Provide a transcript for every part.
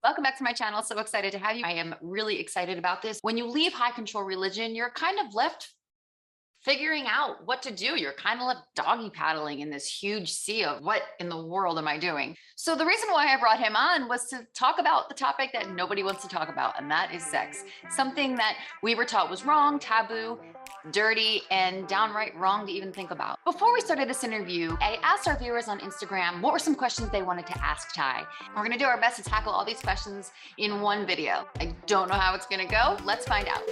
Welcome back to my channel. So excited to have you. I am really excited about this. When you leave high control religion, you're kind of left figuring out what to do. You're kind of left doggy paddling in this huge sea of what in the world am I doing? So the reason why I brought him on was to talk about the topic that nobody wants to talk about, and that is sex. Something that we were taught was wrong, taboo, dirty, and downright wrong to even think about. Before we started this interview, I asked our viewers on Instagram what were some questions they wanted to ask Ty. And we're gonna do our best to tackle all these questions in one video. I don't know how it's gonna go. Let's find out.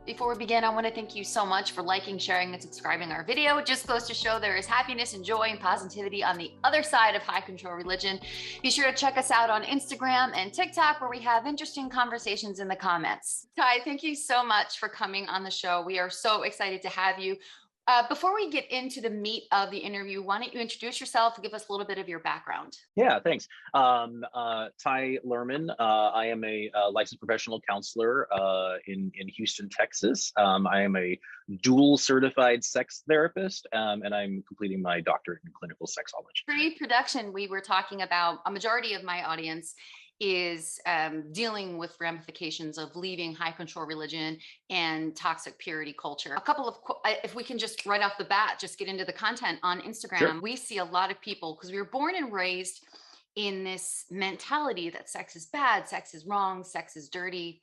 Before we begin, I want to thank you so much for liking, sharing, and subscribing our video. It just goes to show there is happiness and joy and positivity on the other side of high control religion. Be sure to check us out on Instagram and TikTok, where we have interesting conversations in the comments. Ty, thank you so much for coming on the show. We are so excited to have you. Before we get into the meat of the interview, why don't you introduce yourself and give us a little bit of your background? Yeah, thanks. Ty Lerman. I am a licensed professional counselor in Houston, Texas. I am a dual certified sex therapist, and I'm completing my doctorate in clinical sexology. Pre-production, we were talking about a majority of my audience is dealing with ramifications of leaving high control religion and toxic purity culture. A couple of, if we can just right off the bat, just get into the content on Instagram. Sure. We see a lot of people, because we were born and raised in this mentality that sex is bad, sex is wrong, sex is dirty,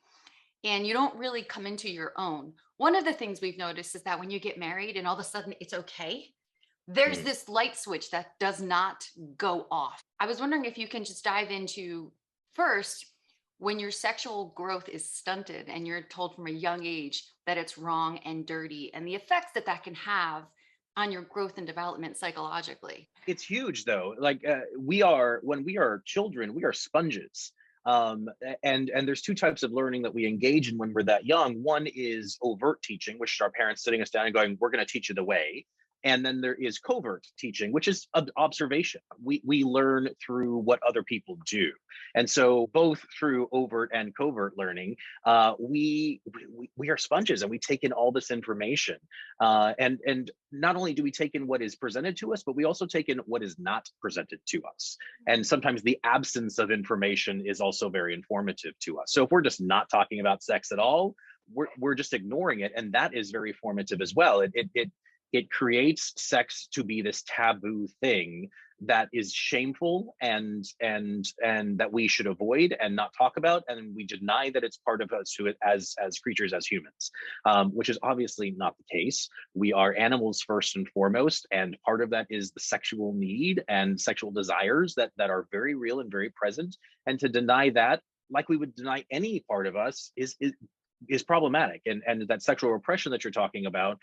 and you don't really come into your own. One of the things we've noticed is that when you get married and all of a sudden it's okay, there's this light switch that does not go off. I was wondering if you can just dive into first, when your sexual growth is stunted and you're told from a young age that it's wrong and dirty, and the effects that that can have on your growth and development psychologically. It's huge, though. Like when we are children, we are sponges. And there's two types of learning that we engage in when we're that young. One is overt teaching, which is our parents sitting us down and going, "We're going to teach you the way." And then there is covert teaching, which is observation. We learn through what other people do. And so both through overt and covert learning, we are sponges, and we take in all this information. And not only do we take in what is presented to us, but we also take in what is not presented to us. And sometimes the absence of information is also very informative to us. So if we're just not talking about sex at all, we're just ignoring it. And that is very formative as well. It creates sex to be this taboo thing that is shameful and that we should avoid and not talk about, and we deny that it's part of us as creatures, as humans, which is obviously not the case. We are animals first and foremost, and part of that is the sexual need and sexual desires that are very real and very present. And to deny that, like we would deny any part of us, is problematic. And that sexual repression that you're talking about,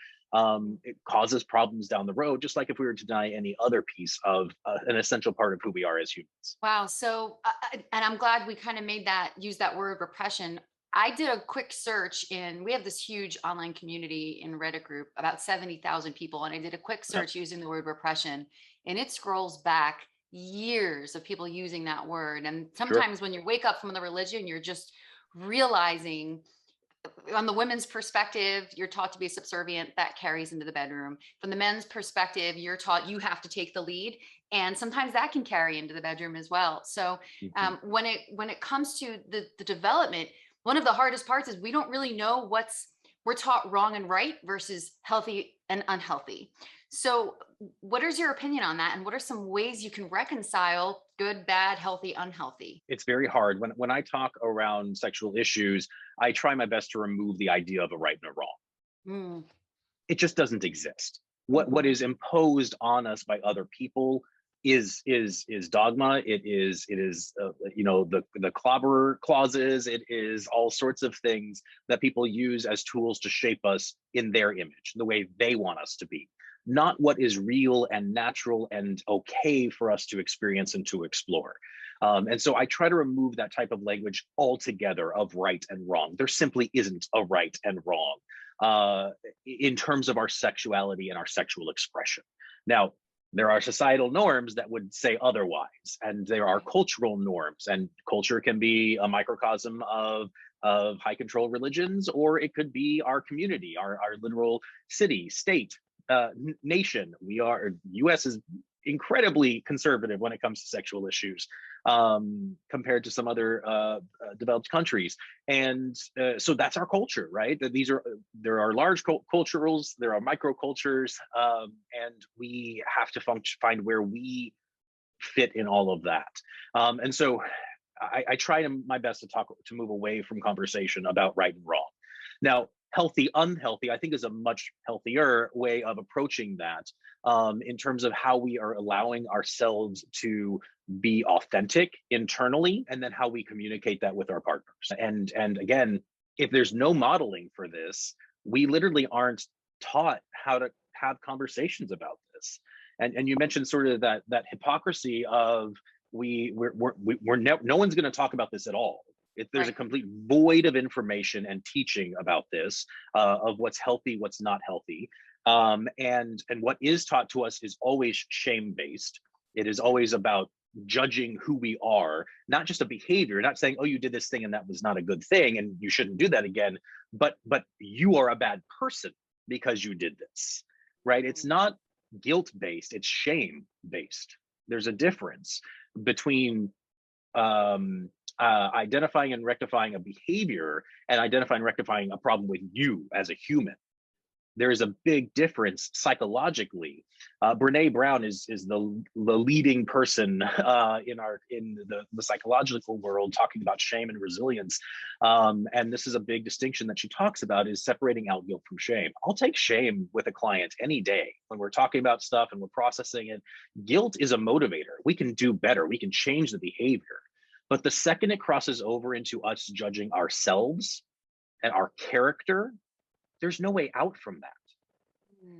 it causes problems down the road, just like if we were to deny any other piece of an essential part of who we are as humans. Wow. So, and I'm glad we kind of use that word repression. I did a quick search we have this huge online community in Reddit group, about 70,000 people. And I did a quick search using the word repression, and it scrolls back years of people using that word. And sometimes when you wake up from the religion, you're just realizing, on the women's perspective, you're taught to be subservient. That carries into the bedroom. From the men's perspective, you're taught you have to take the lead, and sometimes that can carry into the bedroom as well. So when it comes to the development, one of the hardest parts is we don't really know we're taught wrong and right versus healthy and unhealthy. So what is your opinion on that, and what are some ways you can reconcile good, bad, healthy, unhealthy? It's very hard. When I talk around sexual issues, I try my best to remove the idea of a right and a wrong. It just doesn't exist. What is imposed on us by other people is dogma. It is the clobberer clauses. It is all sorts of things that people use as tools to shape us in their image, the way they want us to be, not what is real and natural and okay for us to experience and to explore. And so I try to remove that type of language altogether of right and wrong. There simply isn't a right and wrong in terms of our sexuality and our sexual expression. Now, there are societal norms that would say otherwise, and there are cultural norms, and culture can be a microcosm of high control religions, or it could be our community, our literal city, state, nation. U.S. incredibly conservative when it comes to sexual issues, compared to some other developed countries. And so that's our culture, right? That there are large culturals, there are microcultures, and we have to find where we fit in all of that. And so I try my best to move away from conversation about right and wrong. Now, healthy, unhealthy, I think is a much healthier way of approaching that, in terms of how we are allowing ourselves to be authentic internally, and then how we communicate that with our partners. And again, if there's no modeling for this, we literally aren't taught how to have conversations about this. And you mentioned sort of that hypocrisy of no one's going to talk about this at all. There's a complete void of information and teaching about this, of what's healthy, what's not healthy. And what is taught to us is always shame-based. It is always about judging who we are, not just a behavior, not saying, oh, you did this thing and that was not a good thing and you shouldn't do that again, but you are a bad person because you did this, right? It's not guilt-based, it's shame-based. There's a difference between identifying and rectifying a behavior and identifying and rectifying a problem with you as a human. There is a big difference psychologically. Brene Brown is the leading person in the psychological world, talking about shame and resilience. And this is a big distinction that she talks about, is separating out guilt from shame. I'll take shame with a client any day when we're talking about stuff and we're processing it. Guilt is a motivator. We can do better. We can change the behavior. But the second it crosses over into us judging ourselves and our character, there's no way out from that.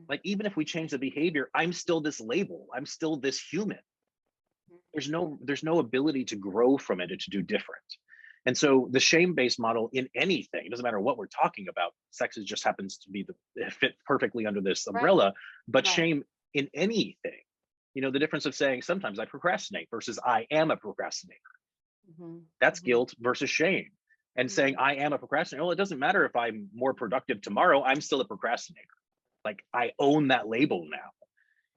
Like, even if we change the behavior, I'm still this label. I'm still this human. There's no ability to grow from it or to do different. And so the shame-based model in anything, it doesn't matter what we're talking about, sex just happens to be fit perfectly under this umbrella, but shame in anything, the difference of saying sometimes I procrastinate versus I am a procrastinator. That's guilt versus shame. And saying I am a procrastinator, well, it doesn't matter if I'm more productive tomorrow, I'm still a procrastinator. Like, I own that label now.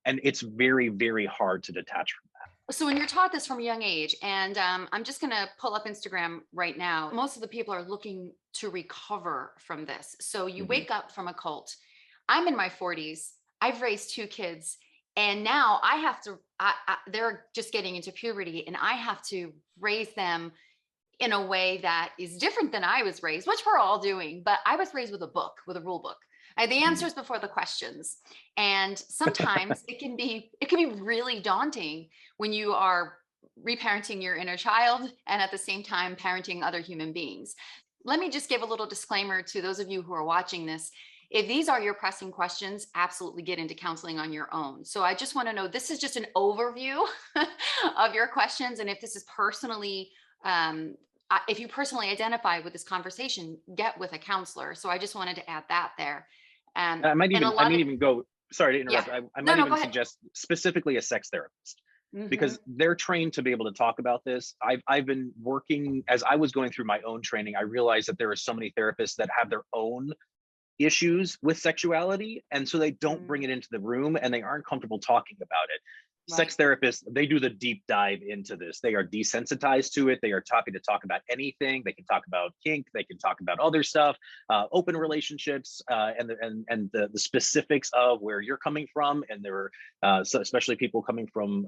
And it's very, very hard to detach from that. So when you're taught this from a young age, and I'm just going to pull up Instagram right now, most of the people are looking to recover from this. So you wake up from a cult. I'm in my 40s. I've raised 2 kids. And now I have to, they're just getting into puberty, and I have to raise them in a way that is different than I was raised, which we're all doing. But I was raised with a rule book. I had the answers before the questions. And sometimes it can be really daunting when you are reparenting your inner child and at the same time parenting other human beings. Let me just give a little disclaimer to those of you who are watching this. If these are your pressing questions, absolutely get into counseling on your own. So I just want to know, this is just an overview of your questions. And if this is personally, if you personally identify with this conversation, get with a counselor. So I just wanted to add that there. I might even go, sorry to interrupt. Yeah. I might even suggest specifically a sex therapist, because they're trained to be able to talk about this. I've been working, as I was going through my own training, I realized that there are so many therapists that have their own issues with sexuality, and so they don't bring it into the room, and they aren't comfortable talking about it. Sex therapists, they do the deep dive into this. They are desensitized to it. They are happy to talk about anything. They can talk about kink. They can talk about other stuff, open relationships, and the specifics of where you're coming from. And there are especially people coming from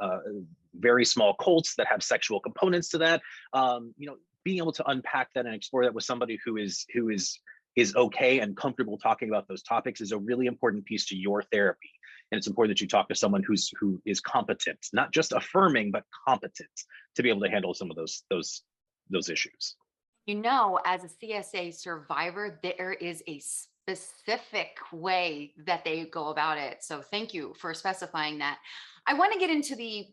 very small cults that have sexual components to that. Being able to unpack that and explore that with somebody who is okay and comfortable talking about those topics is a really important piece to your therapy. And it's important that you talk to someone who is competent, not just affirming, but competent to be able to handle some of those issues. As a CSA survivor, there is a specific way that they go about it. So thank you for specifying that. I want to get into the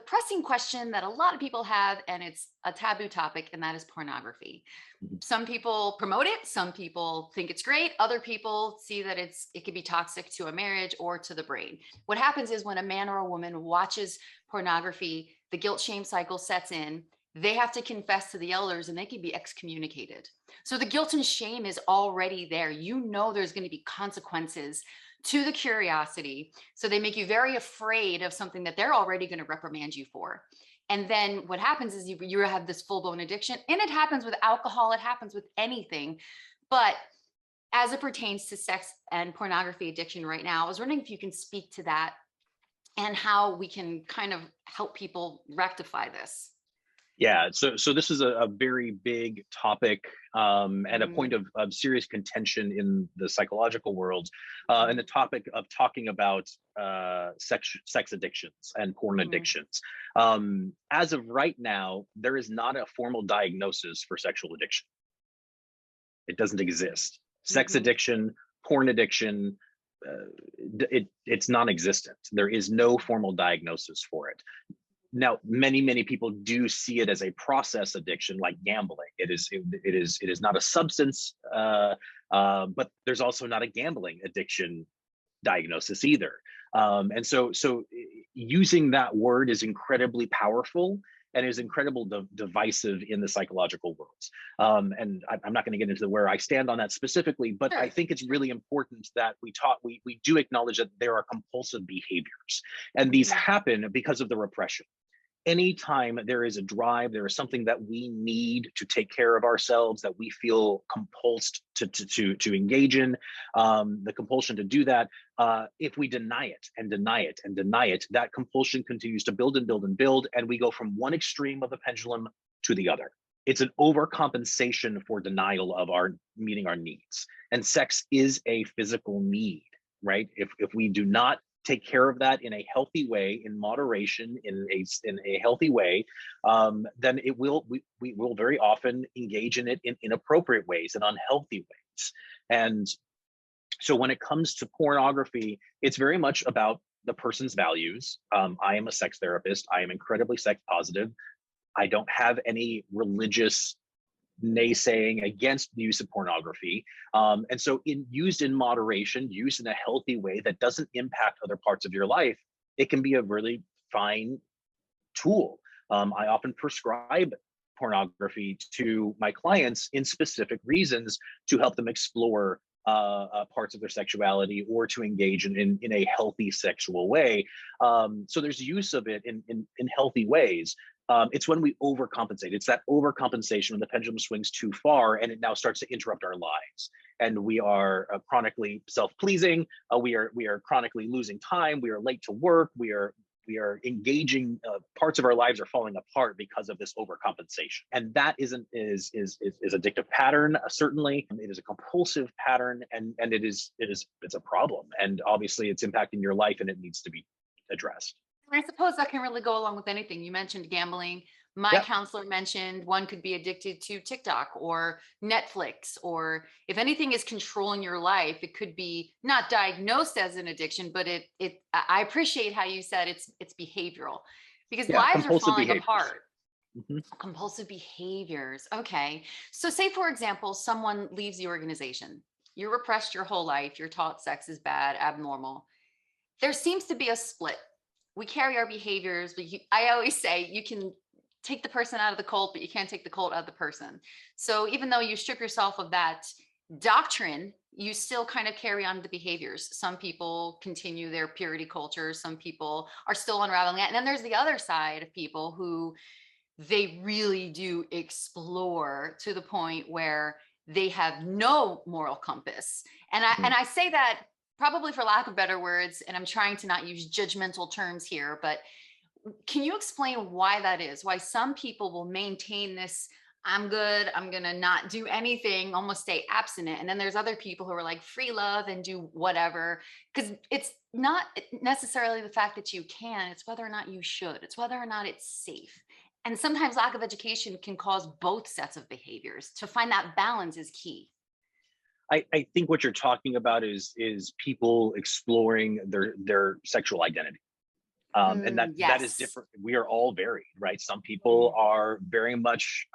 pressing question that a lot of people have, and it's a taboo topic, and that is pornography. Some people promote it. Some people think it's great. Other people see that it could be toxic to a marriage or to the brain. What happens is when a man or a woman watches pornography, the guilt shame cycle sets in, they have to confess to the elders and they can be excommunicated. So the guilt and shame is already there. You know there's going to be consequences to the curiosity. So they make you very afraid of something that they're already going to reprimand you for. And then what happens is you have this full-blown addiction, and it happens with alcohol, it happens with anything. But as it pertains to sex and pornography addiction right now, I was wondering if you can speak to that and how we can kind of help people rectify this. Yeah, so this is a very big topic, and a Mhm, point of serious contention in the psychological world, and the mhm, topic of talking about sex addictions and porn mhm, addictions. As of right now, there is not a formal diagnosis for sexual addiction. It doesn't exist. Sex mhm, addiction, porn addiction, it's non-existent. There is no formal diagnosis for it. Now, many people do see it as a process addiction, like gambling. It is not a substance, but there's also not a gambling addiction diagnosis either. And so using that word is incredibly powerful and is incredibly divisive in the psychological worlds. And I'm not going to get into where I stand on that specifically, but I sure, think it's sure, really important that we do acknowledge that there are compulsive behaviors, and these mhm, happen because of the repression. Anytime there is a drive, there is something that we need to take care of ourselves, that we feel compulsed to engage in, the compulsion to do that. If we deny it and deny it and deny it, that compulsion continues to build and build and build, and we go from one extreme of the pendulum to the other. It's an overcompensation for denial of our meeting our needs, and sex is a physical need, right? If we do not take care of that in a healthy way, in moderation, in a healthy way, then we will very often engage in it in inappropriate ways and unhealthy ways. And so when it comes to pornography, it's very much about the person's values. I am a sex therapist. I am incredibly sex positive. I don't have any religious naysaying against the use of pornography. And so used in moderation, used in a healthy way that doesn't impact other parts of your life, it can be a really fine tool. I often prescribe pornography to my clients in specific reasons to help them explore parts of their sexuality, or to engage in a healthy sexual way. So there's use of it in healthy ways. It's when we overcompensate. It's that overcompensation when the pendulum swings too far and it now starts to interrupt our lives. And we are chronically self-pleasing. We are chronically losing time. We are late to work. We are engaging, parts of our lives are falling apart because of this overcompensation, and that is addictive pattern. Certainly, it is a compulsive pattern, and it's a problem, and obviously it's impacting your life, and it needs to be addressed. I suppose that can really go along with anything. You mentioned gambling. My Yeah, counselor mentioned one could be addicted to TikTok or Netflix, or if anything is controlling your life, it could be not diagnosed as an addiction, but I appreciate how you said it's behavioral, because yeah, lives are compulsive falling behaviors. apart. Mhm. Compulsive behaviors. Okay. So say for example, someone leaves the organization. You're repressed your whole life. You're taught sex is bad, abnormal. There seems to be a split. We carry our behaviors, but I always say you can take the person out of the cult, but you can't take the cult out of the person. So even though you strip yourself of that doctrine, you still kind of carry on the behaviors. Some people continue their purity culture, some people are still unraveling it. And then there's the other side of people who they really do explore to the point where they have no moral compass. And Mhm. I say that probably for lack of better words, and I'm trying to not use judgmental terms here, but can you explain why that is? Why some people will maintain this, I'm good, I'm going to not do anything, almost stay abstinent. And then there's other people who are like free love and do whatever. Because it's not necessarily the fact that you can, it's whether or not you should, it's whether or not it's safe. And sometimes lack of education can cause both sets of behaviors. To find that balance is key. I think what you're talking about is people exploring their sexual identity. And that is Yes. different. We are all varied, right? Some people Mhm. are very much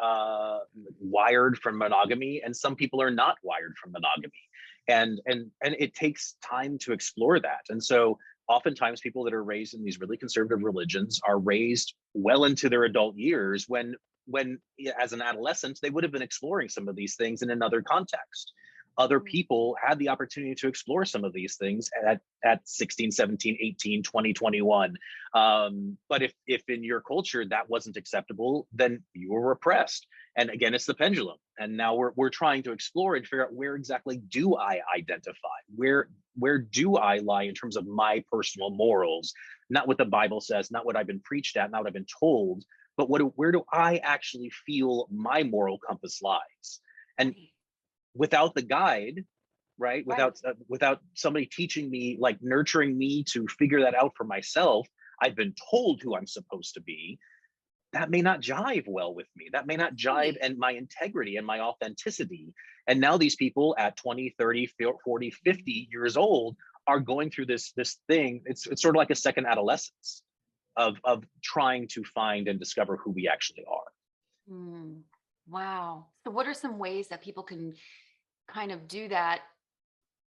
wired from monogamy, and some people are not wired from monogamy, and it takes time to explore that. And so oftentimes people that are raised in these really conservative religions are raised well into their adult years when when as an adolescent, they would have been exploring some of these things in another context. Other people had the opportunity to explore some of these things at 16, 17, 18, 20, 21. But if in your culture that wasn't acceptable, then you were repressed. And again, it's the pendulum. And now we're trying to explore and figure out, where exactly do I identify? Where do I lie in terms of my personal morals? Not what the Bible says, not what I've been preached at, not what I've been told, but where do I actually feel my moral compass lies? And without the guide, right, without somebody teaching me, like nurturing me to figure that out for myself, I've been told who I'm supposed to be. That may not jive well with me. That may not jive and my integrity and my authenticity. And now these people at 20, 30, 40, 50 years old are going through this thing. It's sort of like a second adolescence of trying to find and discover who we actually are. Wow. So what are some ways that people can kind of do that?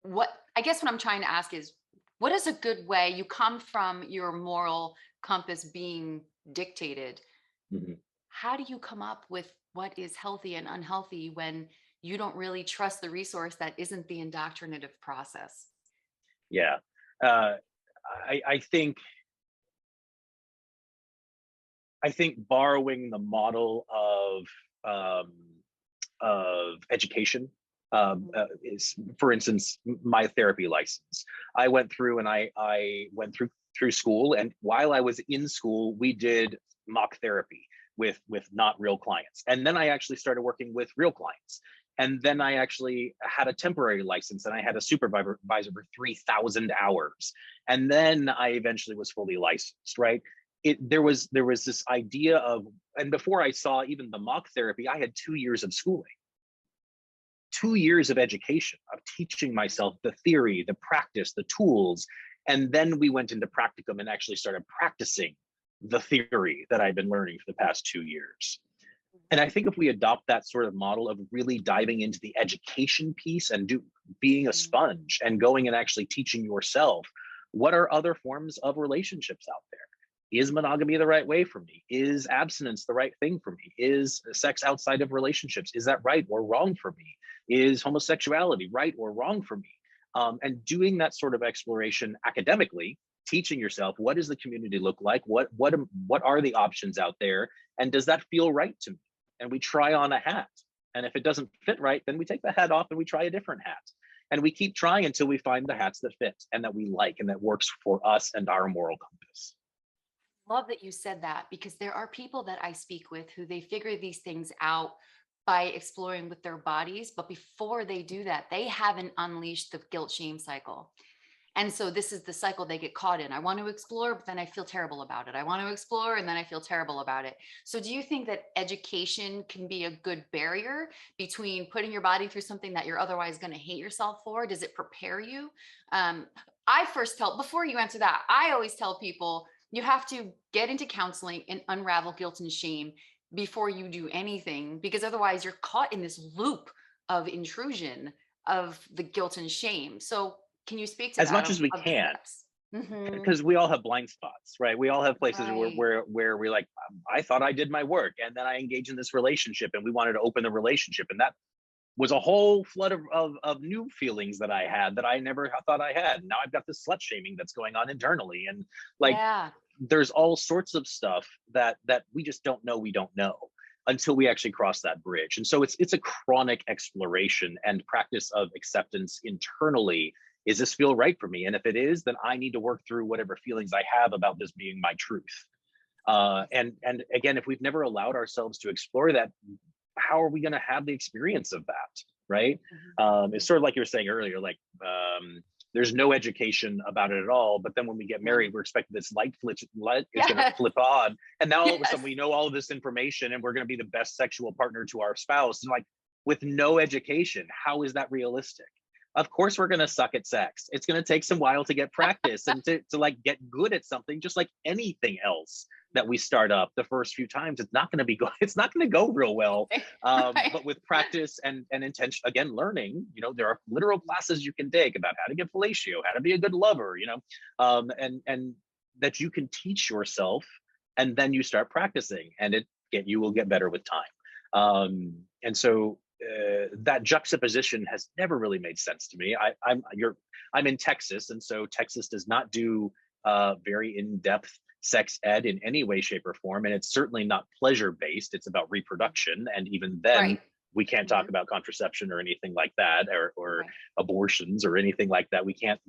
I guess what I'm trying to ask is, what is a good way? You come from your moral compass being dictated. How do you come up with what is healthy and unhealthy when you don't really trust the resource that isn't the indoctrinative process? Yeah. I think borrowing the model of education is, for instance, my therapy license. I went through and I went through school, and while I was in school, we did mock therapy with not real clients, and then I actually started working with real clients. And then I actually had a temporary license, and I had a supervisor for 3,000 hours. And then I eventually was fully licensed, right? There was this idea of, and before I saw even the mock therapy, I had 2 years of schooling, 2 years of education, of teaching myself the theory, the practice, the tools. And then we went into practicum and actually started practicing the theory that I've been learning for the past 2 years. And I think if we adopt that sort of model of really diving into the education piece and being a sponge and going and actually teaching yourself, what are other forms of relationships out there? Is monogamy the right way for me? Is abstinence the right thing for me? Is sex outside of relationships, is that right or wrong for me? Is homosexuality right or wrong for me? And doing that sort of exploration academically, teaching yourself, what does the community look like? What are the options out there? And does that feel right to me? And we try on a hat. And if it doesn't fit right, then we take the hat off and we try a different hat. And we keep trying until we find the hats that fit and that we like and that works for us and our moral compass. Love that you said that, because there are people that I speak with who they figure these things out by exploring with their bodies. But before they do that, they haven't unleashed the guilt shame cycle. And so this is the cycle they get caught in. I want to explore, but then I feel terrible about it. I want to explore, and then I feel terrible about it. So do you think that education can be a good barrier between putting your body through something that you're otherwise going to hate yourself for? Does it prepare you? Before you answer that, I always tell people, you have to get into counseling and unravel guilt and shame before you do anything, because otherwise you're caught in this loop of intrusion of the guilt and shame. So can you speak to as that? Much as we can, because we all have blind spots, right? We all have places where we're like, I thought I did my work, and then I engaged in this relationship, and we wanted to open the relationship, and that was a whole flood of new feelings that I had that I never thought I had. Now I've got this slut shaming that's going on internally, and there's all sorts of stuff that we just don't know until we actually cross that bridge. And so it's a chronic exploration and practice of acceptance internally. Is this feel right for me? And if it is, then I need to work through whatever feelings I have about this being my truth. And again, if we've never allowed ourselves to explore that, how are we going to have the experience of that, right? It's sort of like you were saying earlier, like there's no education about it at all. But then when we get married, we're expected this light is going to flip on. And now all of a sudden we know all of this information and we're going to be the best sexual partner to our spouse. And like, with no education, how is that realistic? Of course, we're going to suck at sex. It's going to take some while to get practice and to like get good at something, just like anything else that we start up. The first few times, it's not going to be good. It's not going to go real well. But with practice and intention, again, learning, there are literal classes you can take about how to get fellatio, how to be a good lover, and that you can teach yourself, and then you start practicing. And you will get better with time. And so that juxtaposition has never really made sense to me. I'm in Texas, and so Texas does not do very in-depth sex ed in any way, shape, or form, and it's certainly not pleasure-based. It's about reproduction, and even then, Right. we can't talk about contraception or anything like that, or Right. abortions or anything like that. We can't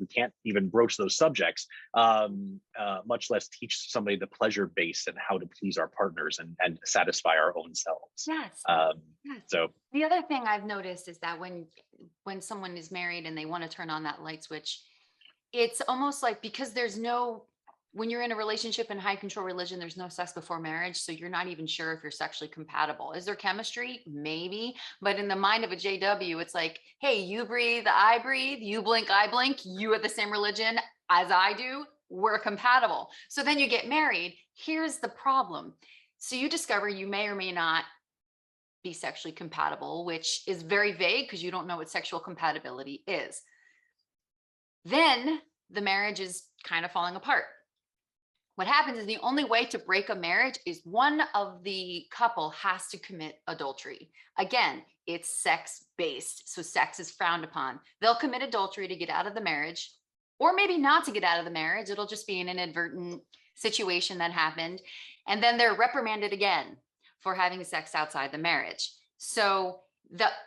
even broach those subjects, much less teach somebody the pleasure base and how to please our partners and satisfy our own selves. Yes. Yes. So The other thing I've noticed is that when someone is married and they want to turn on that light switch, it's almost like, because when you're in a relationship in high control religion, there's no sex before marriage. So you're not even sure if you're sexually compatible. Is there chemistry? Maybe. But in the mind of a JW, it's like, hey, you breathe, I breathe, you blink, I blink, you have the same religion as I do, we're compatible. So then you get married. Here's the problem. So you discover you may or may not be sexually compatible, which is very vague because you don't know what sexual compatibility is. Then the marriage is kind of falling apart. What happens is the only way to break a marriage is one of the couple has to commit adultery. Again, it's sex-based, so sex is frowned upon. They'll commit adultery to get out of the marriage, or maybe not to get out of the marriage. It'll just be an inadvertent situation that happened. And then they're reprimanded again for having sex outside the marriage. So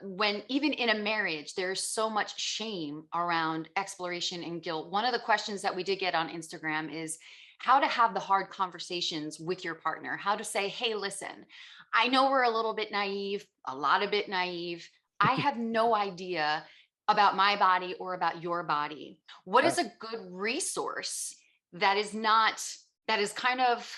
when even in a marriage, there's so much shame around exploration and guilt. One of the questions that we did get on Instagram is how to have the hard conversations with your partner, how to say, hey, listen, I know we're a little bit naive, a lot of bit naive. I have no idea about my body or about your body. What is a good resource that is kind of,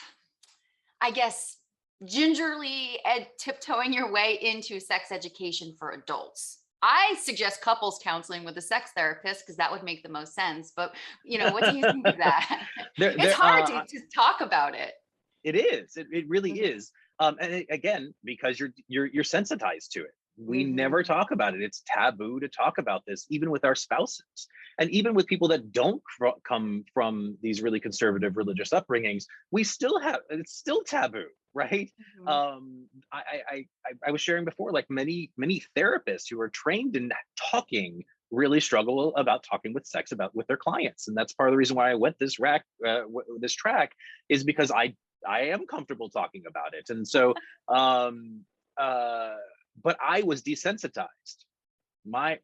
I guess, gingerly tiptoeing your way into sex education for adults? I suggest couples counseling with a sex therapist because that would make the most sense. But what do you think of that? It's hard to talk about it. It is. It really Mhm. is. And again, because you're sensitized to it. We never talk about it. It's taboo to talk about this, even with our spouses, and even with people that don't come from these really conservative religious upbringings. It's still taboo, right? I was sharing before, like many therapists who are trained in talking really struggle about talking with their clients, and that's part of the reason why I went this track is because I am comfortable talking about it, and so but I was desensitized. My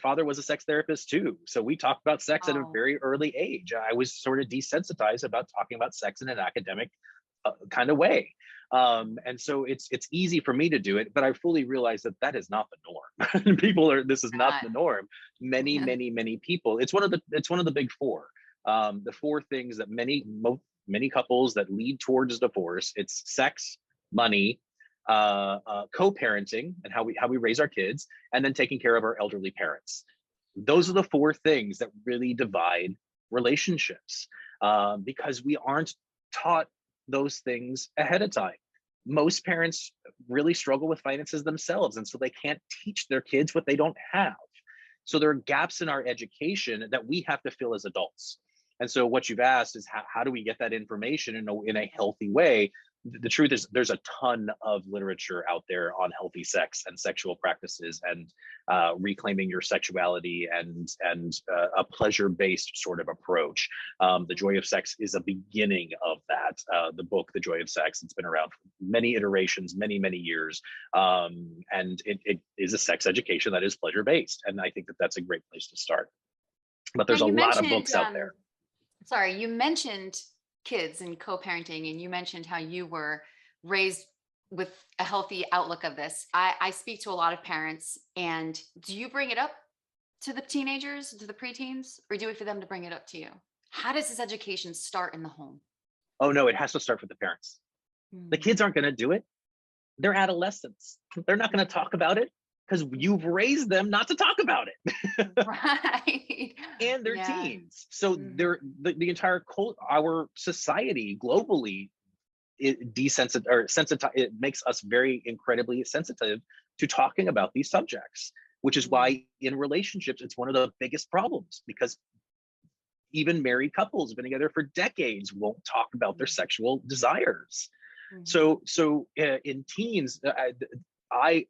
father was a sex therapist too, so we talked about sex at a very early age. I was sort of desensitized about talking about sex in an academic kind of way, and so it's easy for me to do it, but I fully realize that is not the norm. This is not the norm. Many people. It's one of the big four. The four things that many couples that lead towards divorce. It's sex, money, co-parenting and how we raise our kids, and then taking care of our elderly parents. Those are the four things that really divide relationships, because we aren't taught those things ahead of time. Most parents really struggle with finances themselves, and so they can't teach their kids what they don't have. So there are gaps in our education that we have to fill as adults. And so what you've asked is how do we get that information in a healthy way? The truth is there's a ton of literature out there on healthy sex and sexual practices and reclaiming your sexuality and a pleasure-based sort of approach. The Joy of Sex is a beginning of that. The book, The Joy of Sex, it's been around for many iterations, many years. And it is a sex education that is pleasure-based. And I think that's a great place to start. But there's a lot of books out there. Sorry, you mentioned kids and co-parenting, and you mentioned how you were raised with a healthy outlook of this. I speak to a lot of parents, and do you bring it up to the teenagers, to the preteens, or do you wait for them to bring it up to you? How does this education start in the home? Oh no, it has to start with the parents. The kids aren't going to do it. They're adolescents. They're not going to talk about it because you've raised them not to talk about it. Right. And they're teens. So they're the entire our society globally, it makes us very incredibly sensitive to talking about these subjects, which is why in relationships, it's one of the biggest problems, because even married couples have been together for decades won't talk about their sexual desires. In teens, I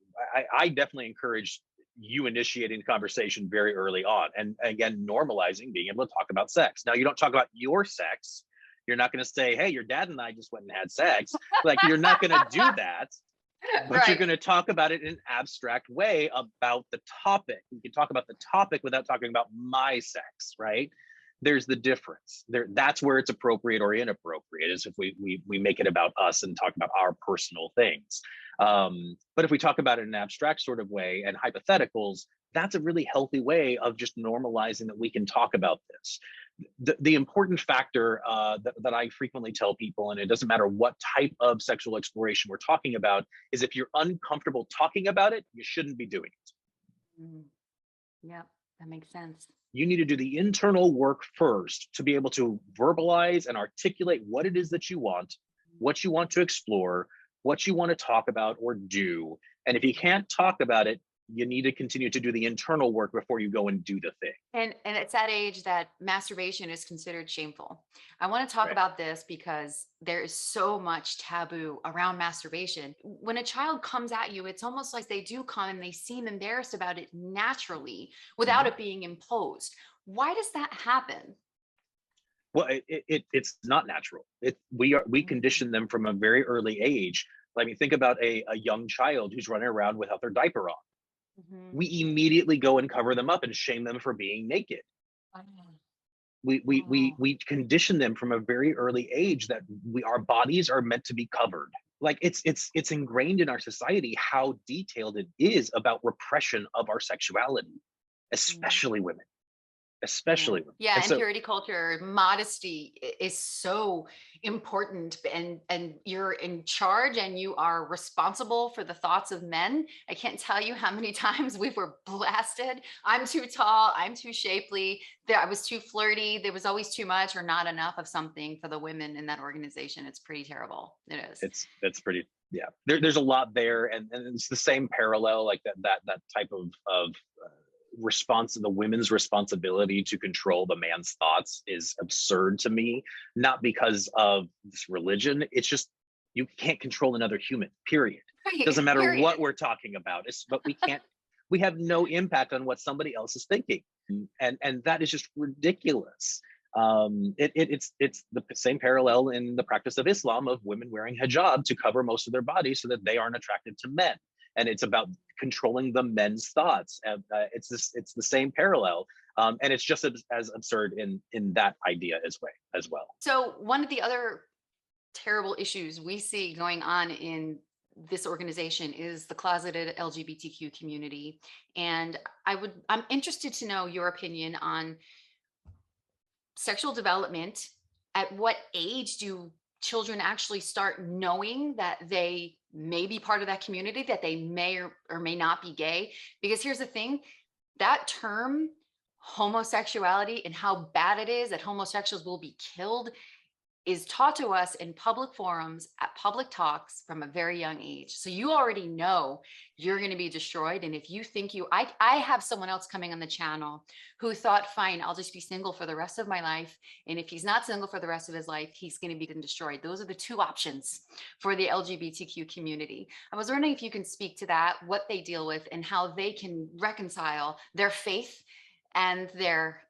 definitely encourage you initiating the conversation very early on, and again, normalizing being able to talk about sex. Now, you don't talk about your sex. You're not going to say, "Hey, your dad and I just went and had sex." Like, you're not going to do that, but you're Right. going to talk about it in an abstract way about the topic. You can talk about the topic without talking about my sex, right? There's the difference there. That's where it's appropriate or inappropriate, is if we make it about us and talk about our personal things. But if we talk about it in an abstract sort of way and hypotheticals, that's a really healthy way of just normalizing that we can talk about this. The important factor that I frequently tell people, and it doesn't matter what type of sexual exploration we're talking about, is if you're uncomfortable talking about it, you shouldn't be doing it. Mm, yep, that makes sense. You need to do the internal work first to be able to verbalize and articulate what it is that you want, what you want to explore, what you want to talk about or do. And if you can't talk about it, you need to continue to do the internal work before you go and do the thing. And it's that age that masturbation is considered shameful. I want to talk Right. about this because there is so much taboo around masturbation. When a child comes at you, it's almost like they do come and they seem embarrassed about it naturally without Mhm. it being imposed. Why does that happen? Well, it's not natural. We Mm, condition them from a very early age. I mean, think about a young child who's running around without their diaper on. mhm. We immediately go and cover them up and shame them for being naked. Oh, We condition them from a very early age that our bodies are meant to be covered. Like, it's ingrained in our society how detailed it is about repression of our sexuality, mm. especially women, Yeah. especially women. Yeah, And and so, purity culture, modesty is so important, and you're in charge and you are responsible for the thoughts of men. I can't tell you how many times we were blasted. I'm too tall, I'm too shapely, that I was too flirty, there was always too much or not enough of something for the women in that organization. It's pretty terrible. It is. it's pretty, yeah, there's a lot there, and it's the same parallel, like that type of response. The women's responsibility to control the man's thoughts is absurd to me, not because of this religion. It's just, you can't control another human, period. Right, Doesn't matter what period. we're talking about. But we have no impact on what somebody else is thinking, and that is just ridiculous. It's the same parallel in the practice of Islam, of women wearing hijab to cover most of their bodies so that they aren't attracted to men, and it's about controlling the men's thoughts. It's the same parallel, and it's just as absurd in that idea as well. So one of the other terrible issues we see going on in this organization is the closeted LGBTQ community. And I'm interested to know your opinion on sexual development. At what age do children actually start knowing that they may be part of that community, that they may or may not be gay? Because here's the thing, that term, homosexuality, and how bad it is that homosexuals will be killed, is taught to us in public forums at public talks from a very young age. So you already know you're going to be destroyed. And if you think I have someone else coming on the channel who thought, fine, I'll just be single for the rest of my life. And if he's not single for the rest of his life, he's going to be destroyed. Those are the two options for the LGBTQ community. I was wondering if you can speak to that, what they deal with and how they can reconcile their faith and their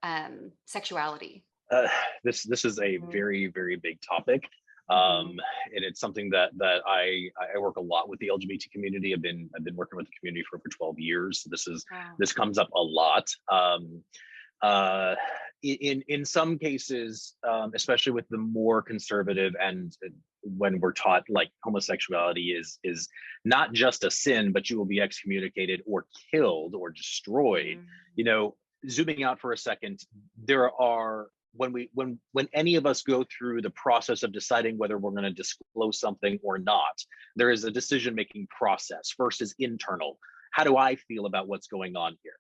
sexuality. uh, this is a Mhm. very, very big topic, Mhm. and it's something that I work a lot with the LGBT community. I've been working with the community for over 12 years. Wow. This comes up a lot. Uh, in some cases, especially with the more conservative, and when we're taught like homosexuality is not just a sin, but you will be excommunicated or killed or destroyed. Mhm. You know, zooming out for a second, there are when any of us go through the process of deciding whether we're going to disclose something or not, there is a decision making process. First is internal. How do I feel about what's going on here?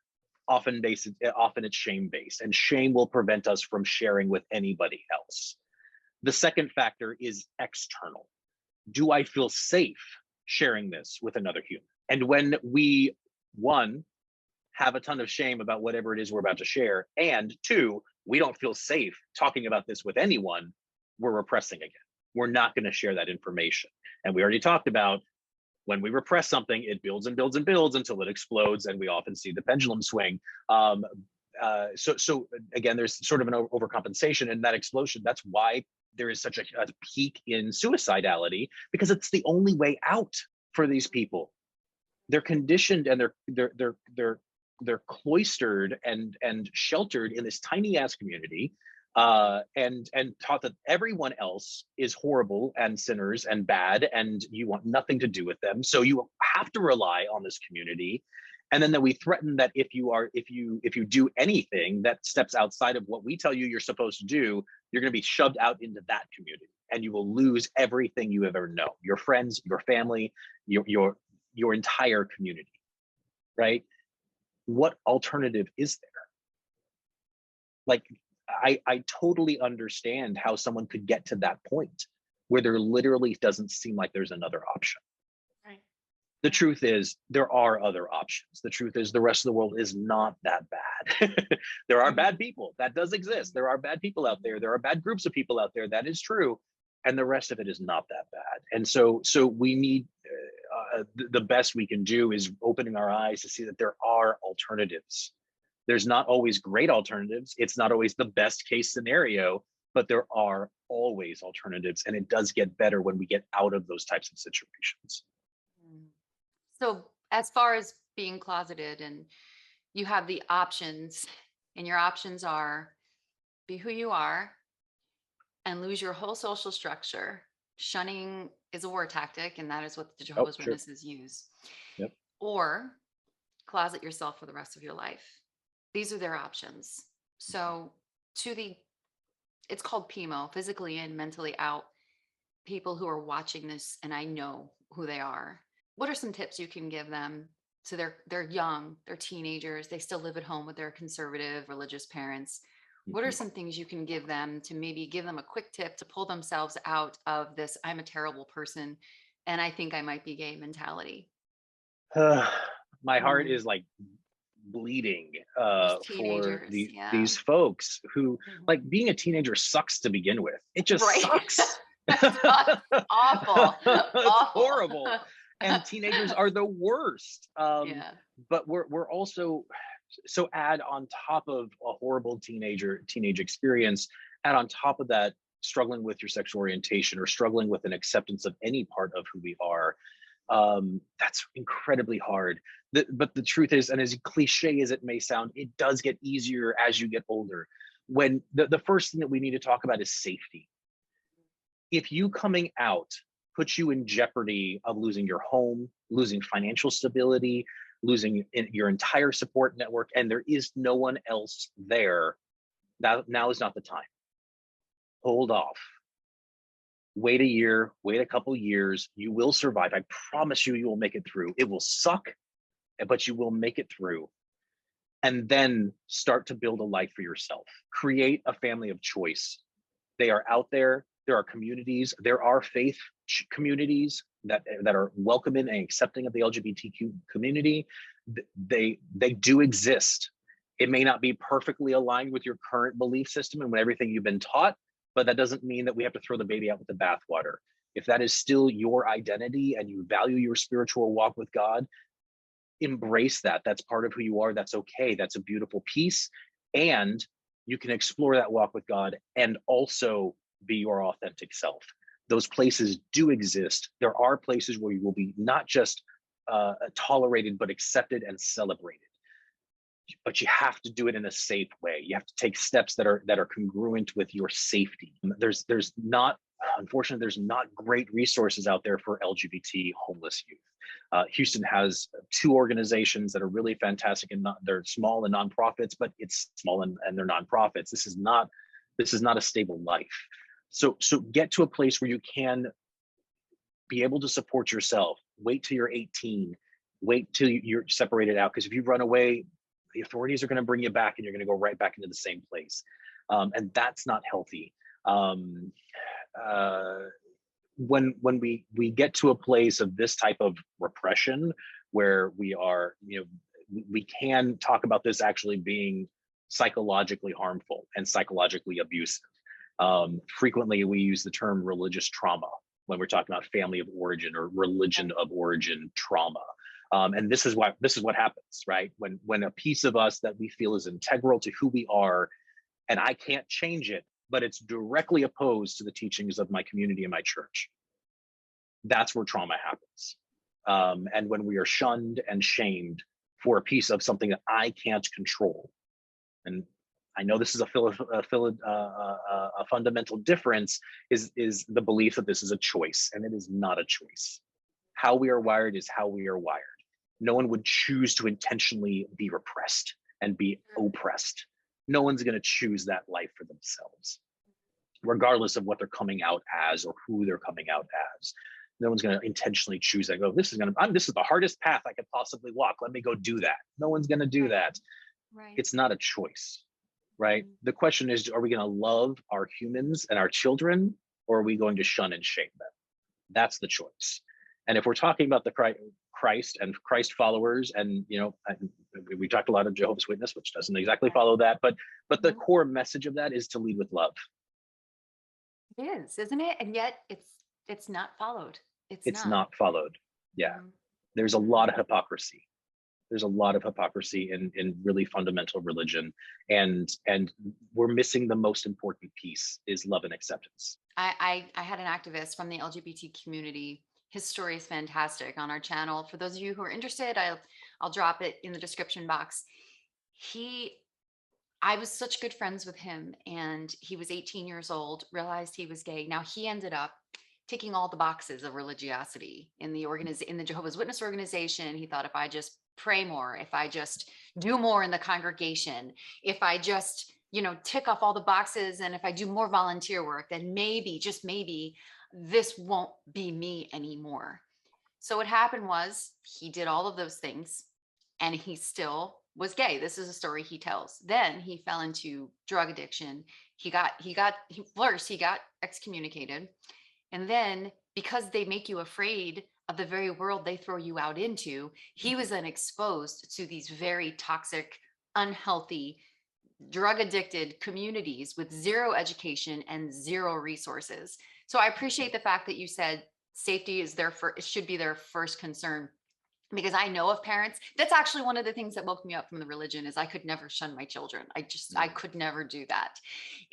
Often it's shame based, and shame will prevent us from sharing with anybody else. The second factor is external. Do I feel safe sharing this with another human? And when we, one, have a ton of shame about whatever it is we're about to share, and two, we don't feel safe talking about this with anyone, we're repressing again. we're not going to share that information. And we already talked about when we repress something, it builds and builds and builds until it explodes, and we often see the pendulum swing. So again, there's sort of an overcompensation in that explosion. That's why there is such a peak in suicidality, because it's the only way out for these people. They're conditioned and they're cloistered and sheltered in this tiny ass community, and taught that everyone else is horrible and sinners and bad, and you want nothing to do with them. So you have to rely on this community. And then that we threaten that if you do anything that steps outside of what we tell you you're supposed to do, you're going to be shoved out into that community, and you will lose everything you ever know: your friends, your family, your entire community. Right? What alternative is there? Like, I totally understand how someone could get to that point where there literally doesn't seem like there's another option. Right. The truth is, there are other options. The truth is, the rest of the world is not that bad. There are bad people. That does exist. There are bad people out there. There are bad groups of people out there. That is true. And the rest of it is not that bad. And so we need, the best we can do is opening our eyes to see that there are alternatives. There's not always great alternatives. It's not always the best case scenario, but there are always alternatives. And it does get better when we get out of those types of situations. So as far as being closeted, and you have the options, and your options are be who you are and lose your whole social structure. Shunning is a war tactic, and that is what the Jehovah's Sure. Witnesses use. Yep. Or closet yourself for the rest of your life. These are their options. So it's called PMO, physically in, mentally out, people who are watching this, and I know who they are. What are some tips you can give them? So they're young, they're teenagers, they still live at home with their conservative religious parents. What are some things you can give them to maybe give them a quick tip to pull themselves out of this I'm a terrible person and I think I might be gay mentality? My heart is like bleeding These for teenagers, yeah. these folks who, like, being a teenager sucks to begin with. It just Right. sucks. Awful. It's Awful. horrible. And teenagers are the worst. Yeah. But we're also, so add on top of a horrible teenage experience, add on top of that struggling with your sexual orientation or struggling with an acceptance of any part of who we are. That's incredibly hard. But the truth is, and as cliche as it may sound, it does get easier as you get older. When the first thing that we need to talk about is safety. If you coming out puts you in jeopardy of losing your home, losing financial stability, losing your entire support network, and there is no one else there, now is not the time. Hold off. Wait a year, wait a couple years. You will survive. I promise you, you will make it through. It will suck, but you will make it through. And then start to build a life for yourself. Create a family of choice. They are out there. There are communities. There are faith communities that are welcoming and accepting of the LGBTQ community. They do exist. It may not be perfectly aligned with your current belief system and with everything you've been taught, but that doesn't mean that we have to throw the baby out with the bathwater. If that is still your identity and you value your spiritual walk with God, embrace that. That's part of who you are. That's okay. That's a beautiful piece. And you can explore that walk with God and also be your authentic self. Those places do exist. There are places where you will be not just tolerated, but accepted and celebrated. But you have to do it in a safe way. You have to take steps that are congruent with your safety. There's not, unfortunately, there's not great resources out there for LGBT homeless youth. Houston has 2 organizations that are really fantastic, and they're small and nonprofits, but it's small and they're nonprofits. This is not a stable life. So get to a place where you can be able to support yourself. Wait till you're 18. Wait till you're separated out, because if you run away, the authorities are going to bring you back and you're going to go right back into the same place. And that's not healthy. When we get to a place of this type of repression where we are, we can talk about this actually being psychologically harmful and psychologically abusive. Frequently, we use the term religious trauma when we're talking about family of origin or religion of origin trauma. And this is what happens, right? When a piece of us that we feel is integral to who we are, and I can't change it, but it's directly opposed to the teachings of my community and my church. That's where trauma happens. And when we are shunned and shamed for a piece of something that I can't control. And I know this is a fundamental difference, is the belief that this is a choice, and it is not a choice. How we are wired is how we are wired. No one would choose to intentionally be repressed and be oppressed. No one's going to choose that life for themselves, regardless of what they're coming out as or who they're coming out as. No one's going to intentionally choose that. Go, this is the hardest path I could possibly walk. Let me go do that. No one's going to do that. Right. It's not a choice, right? The question is, are we going to love our humans and our children, or are we going to shun and shame them? That's the choice. And if we're talking about the Christ and Christ followers, and we talked a lot of Jehovah's Witness, which doesn't exactly follow that, but the core message of that is to lead with love. It is, isn't it? And yet it's not followed. It's not followed. Yeah. There's a lot of hypocrisy. There's a lot of hypocrisy in really fundamental religion, and we're missing the most important piece, is love and acceptance. I had an activist from the LGBT community. His story is fantastic on our channel. For those of you who are interested, I'll drop it in the description box. I was such good friends with him, and he was 18 years old, realized he was gay. Now he ended up ticking all the boxes of religiosity in the Jehovah's Witness organization. He thought, if I just pray more, if I just do more in the congregation, if I just, tick off all the boxes, and if I do more volunteer work, then maybe, just maybe, this won't be me anymore. So what happened was, he did all of those things, and he still was gay. This is a story he tells. Then he fell into drug addiction. He got excommunicated. And then, because they make you afraid of the very world they throw you out into, he was then exposed to these very toxic, unhealthy, drug addicted communities with zero education and zero resources. So I appreciate the fact that you said safety is it should be their first concern, because I know of parents. That's actually one of the things that woke me up from the religion, is I could never shun my children. I could never do that.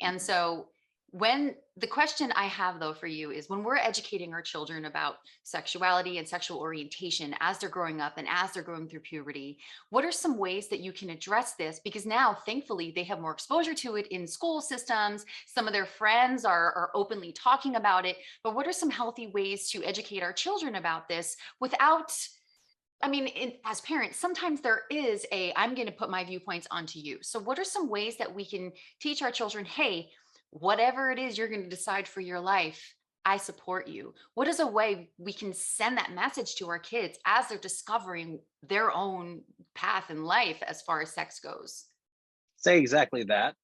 And so when the question I have though for you is, when we're educating our children about sexuality and sexual orientation as they're growing up and as they're going through puberty, what are some ways that you can address this? Because now, thankfully, they have more exposure to it in school systems. Some of their friends are openly talking about it. But what are some healthy ways to educate our children about this without, as parents, sometimes there is I'm going to put my viewpoints onto you. So what are some ways that we can teach our children, hey, whatever it is you're going to decide for your life, I support you? What is a way we can send that message to our kids as they're discovering their own path in life as far as sex goes? Say exactly that.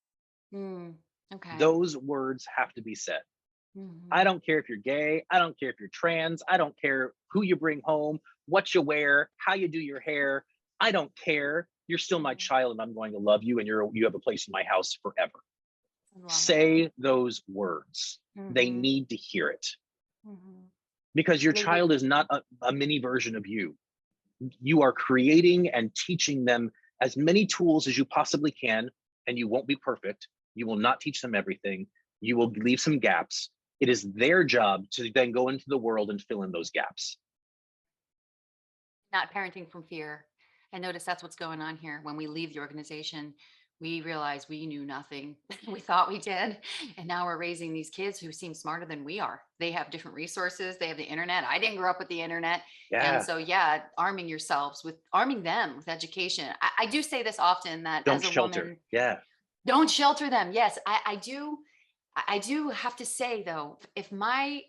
Okay. Those words have to be said. I don't care if you're gay. I don't care if you're trans. I don't care who you bring home, what you wear, how you do your hair. I don't care. You're still my child, and I'm going to love you, and you have a place in my house forever. Say those words. They need to hear it. Because your child is not a mini version of you. You are creating and teaching them as many tools as you possibly can, and you won't be perfect. You will not teach them everything. You will leave some gaps. It is their job to then go into the world and fill in those gaps. Not parenting from fear. I notice that's what's going on here. When we leave the organization, we realize we knew nothing. We thought we did. And now we're raising these kids who seem smarter than we are. They have different resources. They have the internet. I didn't grow up with the internet. Yeah. And so, arming them with education. I do say this often, that Don't as a shelter. woman, Yeah. don't shelter them. Yes, I do have to say though, if my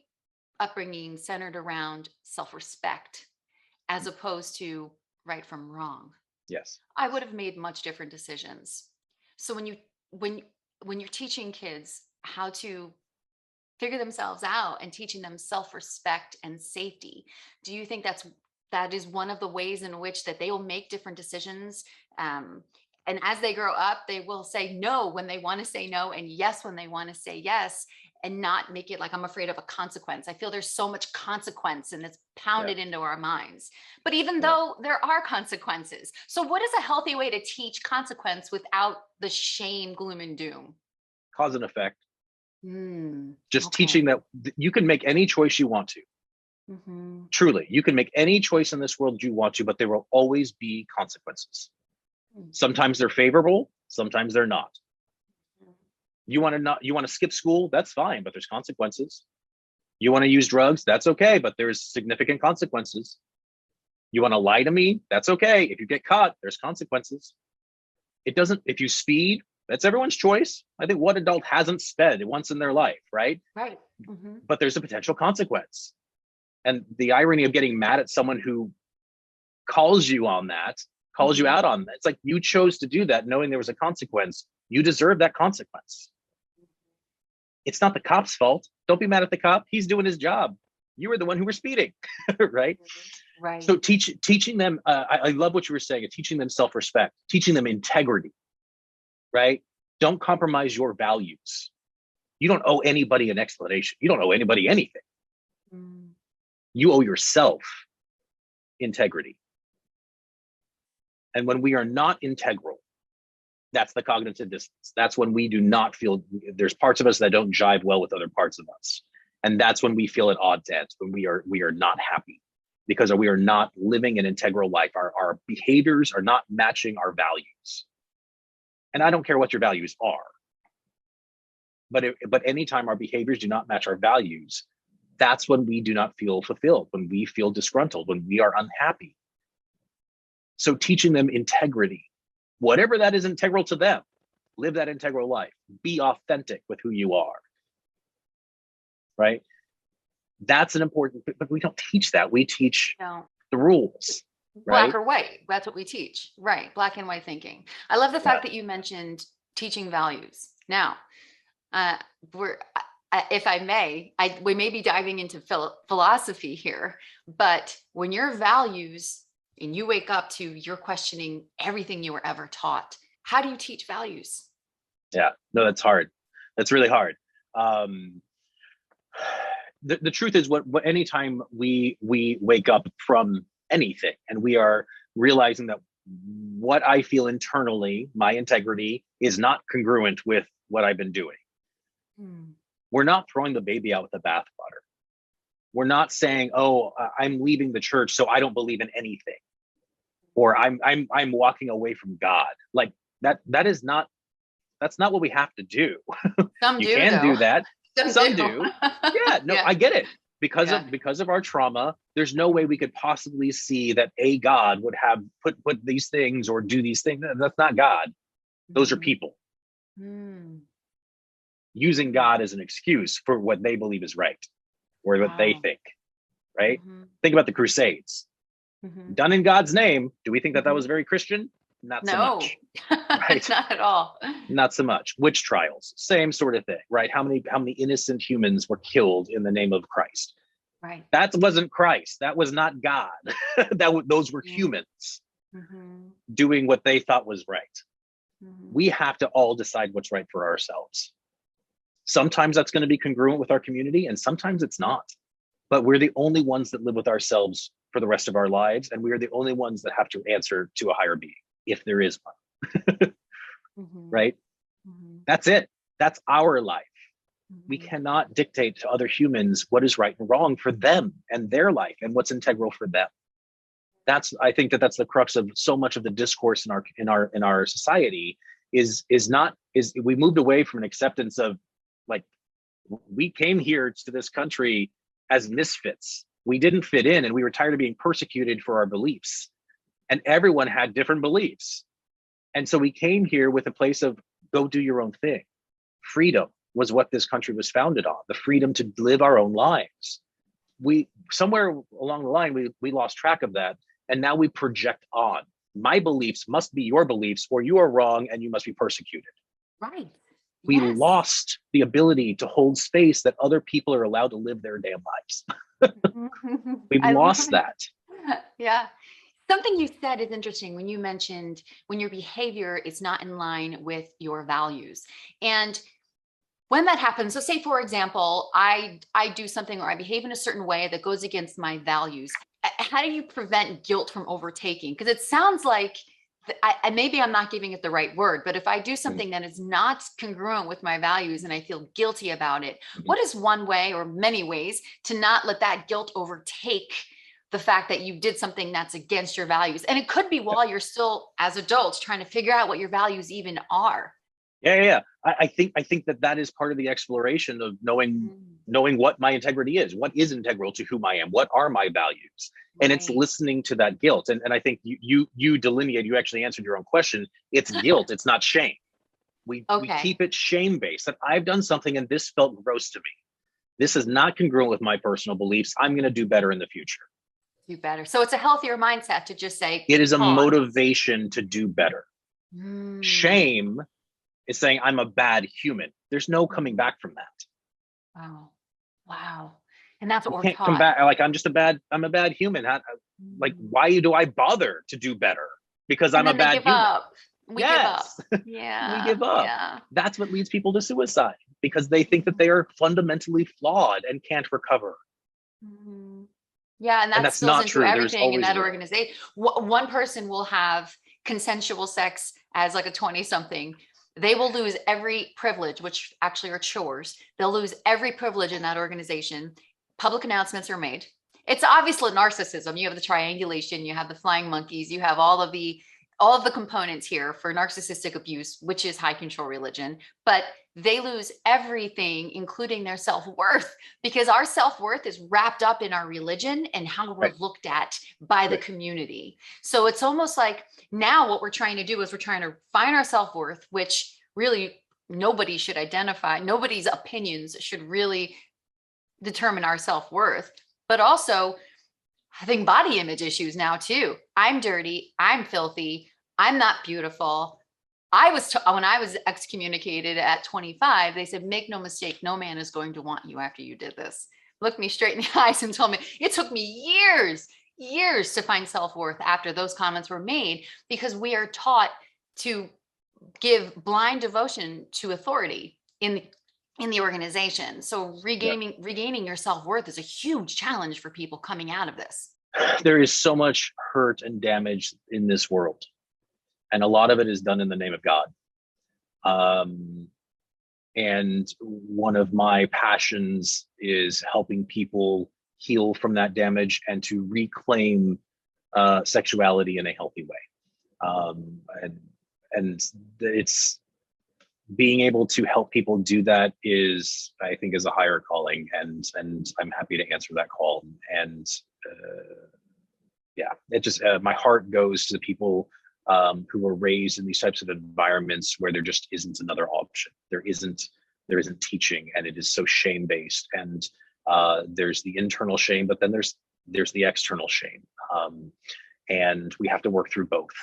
upbringing centered around self-respect as opposed to right from wrong, Yes, I would have made much different decisions. So when you're teaching kids how to figure themselves out and teaching them self-respect and safety, do you think that is one of the ways in which that they will make different decisions, And as they grow up, they will say no when they want to say no, and yes when they want to say yes, and not make it like I'm afraid of a consequence. I feel there's so much consequence and it's Yeah. pounded into our minds. But even Yeah. though there are consequences, so what is a healthy way to teach consequence without the shame, gloom, and doom? Cause and effect. Just Okay. teaching that you can make any choice you want to. Hmm. Truly, you can make any choice in this world you want to, but there will always be consequences. Sometimes they're favorable, sometimes they're not. You want to skip school, that's fine, but there's consequences. You want to use drugs, that's okay, but there's significant consequences. You want to lie to me, that's okay. If you get caught, there's consequences. It doesn't, if you speed, that's everyone's choice. I think what adult hasn't sped once in their life, right? Right. Hmm. But there's a potential consequence. And the irony of getting mad at someone who calls you on that, calls you out on that, it's like you chose to do that knowing there was a consequence. You deserve that consequence. It's not the cop's fault. Don't be mad at the cop. He's doing his job. You were the one who were speeding, right? Right. So teaching them, I love what you were saying, teaching them self-respect, teaching them integrity, right? Don't compromise your values. You don't owe anybody an explanation. You don't owe anybody anything. You owe yourself integrity. And when we are not integral, that's the cognitive dissonance. That's when we do not feel, there's parts of us that don't jive well with other parts of us. And that's when we feel at odds ends, when we are not happy because we are not living an integral life. Our behaviors are not matching our values. And I don't care what your values are, but anytime our behaviors do not match our values, that's when we do not feel fulfilled, when we feel disgruntled, when we are unhappy. So teaching them integrity, whatever that is integral to them, live that integral life, be authentic with who you are, right? That's an important, but we don't teach that. We teach the rules, right? Black or white. That's what we teach. Right. Black and white thinking. I love the fact that you mentioned teaching values. Now, if I may, we may be diving into philosophy here, but when your values and you wake up to you're questioning everything you were ever taught, how do you teach values? Yeah, no, that's hard. That's really hard. The truth is, what anytime we wake up from anything and we are realizing that what I feel internally, my integrity, is not congruent with what I've been doing. We're not throwing the baby out with the bathwater. We're not saying, "Oh, I'm leaving the church, so I don't believe in anything," or I'm walking away from God. Like that is not. That's not what we have to do. Some you do, can though. do that. Some do. Yeah, no, Yeah. I get it. Because of our trauma, there's no way we could possibly see that a God would have put these things or do these things. That's not God. Those are people using God as an excuse for what they believe is right or what they think, right? Think about the Crusades. Done in God's name. Do we think that was very Christian? Not so much. Right? Not at all. Not so much. Witch trials, same sort of thing, right? How many innocent humans were killed in the name of Christ? Right. That wasn't Christ. That was not God. Those were humans doing what they thought was right. We have to all decide what's right for ourselves. Sometimes that's going to be congruent with our community, and sometimes it's not. But we're the only ones that live with ourselves for the rest of our lives, and we are the only ones that have to answer to a higher being, if there is one. Right? That's it. That's our life. We cannot dictate to other humans what is right and wrong for them and their life and what's integral for them. I think that's the crux of so much of the discourse in our society is we moved away from an acceptance of, like, we came here to this country as misfits. We didn't fit in, and we were tired of being persecuted for our beliefs. And everyone had different beliefs. And so we came here with a place of go do your own thing. Freedom was what this country was founded on, the freedom to live our own lives. We somewhere along the line, we lost track of that. And now we project on. My beliefs must be your beliefs, or you are wrong and you must be persecuted. Right. We lost the ability to hold space that other people are allowed to live their damn lives. We've lost that. Yeah. Something you said is interesting when you mentioned when your behavior is not in line with your values. And when that happens, so say, for example, I do something or I behave in a certain way that goes against my values. How do you prevent guilt from overtaking? Because it sounds like maybe I'm not giving it the right word, but if I do Mhm. something that is not congruent with my values and I feel guilty about it, Mhm. what is one way or many ways to not let that guilt overtake the fact that you did something that's against your values? And it could be while you're still, as adults, trying to figure out what your values even are. Yeah. I think that is part of the exploration of Mm, knowing what my integrity is, what is integral to whom I am, what are my values, and it's right. listening to that guilt. And I think you delineate. You actually answered your own question. It's guilt. It's not shame. We Okay. keep it shame based. That I've done something and this felt gross to me. This is not congruent with my personal beliefs. I'm going to do better in the future. Do better. So it's a healthier mindset to just say, It is a pause. motivation to do better. Mm, Shame is saying I'm a bad human. There's no coming mm, back from that. wow. Wow. And that's what You we're can't come taught. back like I'm a bad human. Like, Mm. why do I bother to do better? Because And I'm a then they bad give human. up. We give up. Yes, we Yeah. give up. Yeah. That's what leads people to suicide because they think that they Mhm. are fundamentally flawed and can't recover. Mhm. Yeah, and And that that's spills not into true. There's everything in always that room. organization. One person will have consensual sex as like a 20 something. They will lose every privilege, which actually are chores. They'll lose every privilege in that organization. Public announcements are made. It's obviously narcissism. You have the triangulation, you have the flying monkeys, you have all of the components here for narcissistic abuse, which is high control religion. But they lose everything, including their self worth, because our self worth is wrapped up in our religion and how we're Right. looked at by the Right. community. So it's almost like now what we're trying to do is we're trying to find our self worth, which really nobody should identify, nobody's opinions should really determine our self worth. But also, I think body image issues now too. I'm dirty. I'm filthy. I'm not beautiful. When I was excommunicated at 25, they said, make no mistake, no man is going to want you after you did this. Looked me straight in the eyes and told me it took me years to find self-worth after those comments were made because we are taught to give blind devotion to authority in the organization. So Yeah. regaining your self-worth is a huge challenge for people coming out of this. There is so much hurt and damage in this world, and a lot of it is done in the name of God. Um, and one of my passions is helping people heal from that damage and to reclaim sexuality in a healthy way. And it's being able to help people do that is, I think, is a higher calling, and I'm happy to answer that call. And yeah, it just my heart goes to the people who were raised in these types of environments where there just isn't another option. There isn't teaching, and it is so shame based. And there's the internal shame, but then there's the external shame, and we have to work through both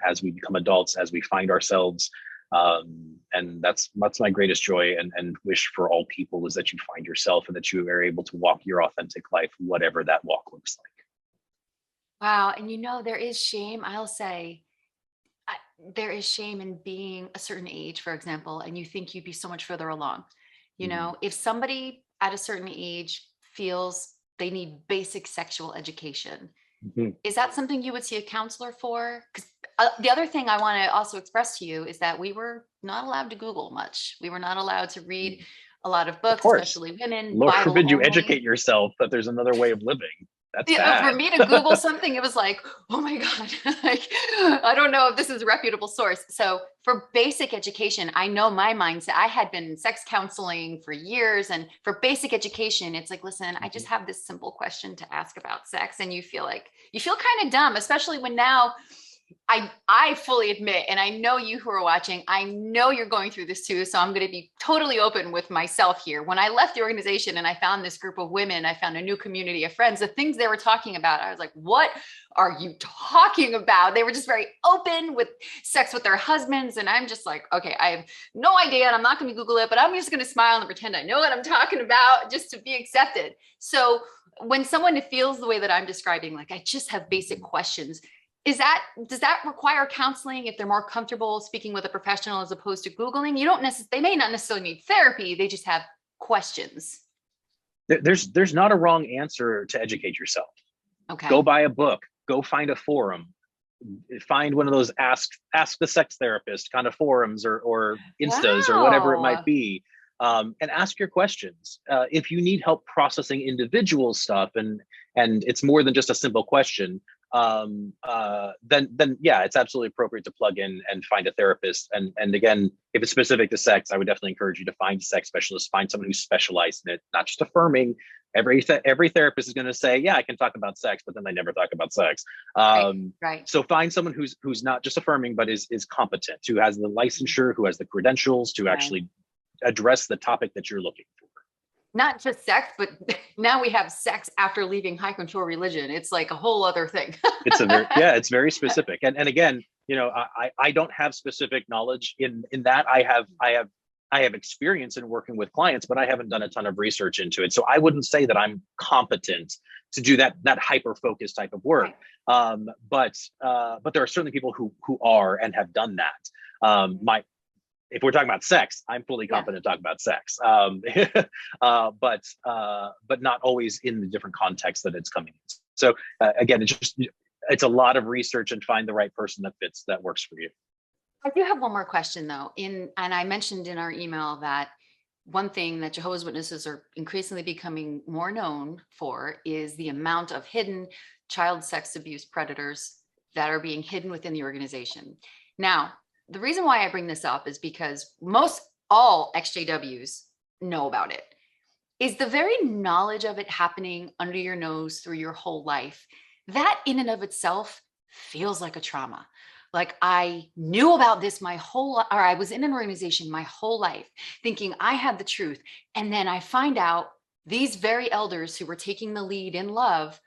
as we become adults, as we find ourselves. And that's my greatest joy and wish for all people is that you find yourself and that you are able to walk your authentic life, whatever that walk looks like. Wow. And there is shame. I'll say I, there is shame in being a certain age, for example, and you think you'd be so much further along. Mm-hmm. If somebody at a certain age feels they need basic sexual education, Mm-hmm. is that something you would see a counselor for? Because the other thing I want to also express to you is that we were not allowed to Google much. We were not allowed to read a lot of Of books, course, especially women, Lord Bible forbid you educate only. yourself that there's another way of living. That's For bad. me to Google something, it was like, oh my God, like, I don't know if this is a reputable source. So for basic education, I know my mindset, I had been in sex counseling for years. And for basic education, it's like, listen, I just have this simple question to ask about sex. And you feel kind of dumb, especially when now I fully admit, and I know you who are watching, I know you're going through this too. So I'm going to be totally open with myself here. When I left the organization and I found this group of women, I found a new community of friends, the things they were talking about, I was like, what are you talking about? They were just very open with sex with their husbands. And I'm just like, okay, I have no idea. And I'm not going to Google it, but I'm just going to smile and pretend I know what I'm talking about just to be accepted. So when someone feels the way that I'm describing, like I just have basic questions, does that require counseling if they're more comfortable speaking with a professional as opposed to Googling? They may not necessarily need therapy. They just have questions. There's not a wrong answer to educate yourself. Okay. Go buy a book, go find a forum, find one of those ask the sex therapist kind of forums or Instas or whatever it might be. And ask your questions. If you need help processing individual stuff and it's more than just a simple question, then yeah, it's absolutely appropriate to plug in and find a therapist. And again, if it's specific to sex, I would definitely encourage you to find a sex specialist, find someone who's specialized in it, not just affirming. Every therapist is going to say, yeah, I can talk about sex, but then they never talk about sex. Right. So find someone who's not just affirming, but is competent, who has the licensure, who has the credentials to actually address the topic that you're looking for. Not just sex, but now we have sex after leaving high control religion. It's like a whole other thing. It's very specific. And again, I don't have specific knowledge in that. I have experience in working with clients, but I haven't done a ton of research into it. So I wouldn't say that I'm competent to do that hyper focused type of work. Right. But there are certainly people who are and have done that. If we're talking about sex, I'm fully competent to talk about sex, but not always in the different contexts that it's coming in. So again, it's a lot of research and find the right person that works for you. I do have one more question though. And I mentioned in our email that one thing that Jehovah's Witnesses are increasingly becoming more known for is the amount of hidden child sex abuse predators that are being hidden within the organization. Now, the reason why I bring this up is because all XJWs know about it. Is the very knowledge of it happening under your nose through your whole life, that in and of itself feels like a trauma. Like I knew about this or I was in an organization my whole life thinking I had the truth. And then I find out these very elders who were taking the lead in love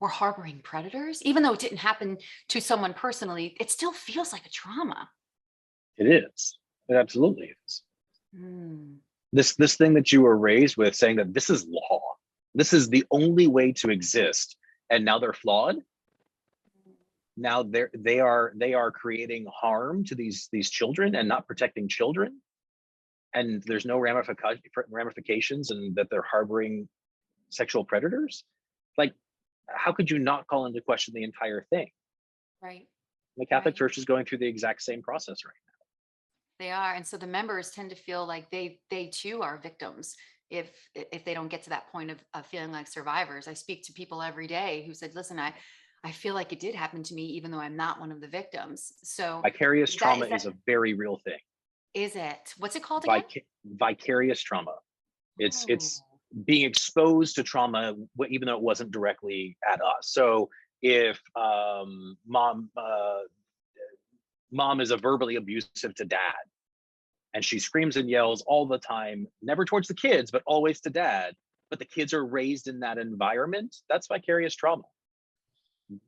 were harboring predators. Even though it didn't happen to someone personally, it still feels like a trauma. It is. It absolutely is. This thing that you were raised with, saying that this is law, this is the only way to exist, and now they're flawed. Now they are creating harm to these children and not protecting children, and there's no ramifications, and that they're harboring sexual predators. Like, how could you not call into question the entire thing? Right. The Catholic Church is going through the exact same process right now. They are. And so the members tend to feel like they too are victims if they don't get to that point of feeling like survivors. I speak to people every day who said, listen, I feel like it did happen to me, even though I'm not one of the victims. So vicarious trauma is a very real thing. Is it? What's it called again? Vicarious trauma. It's being exposed to trauma, even though it wasn't directly at us. So if mom is a verbally abusive to dad, and she screams and yells all the time, never towards the kids, but always to dad, but the kids are raised in that environment, that's vicarious trauma.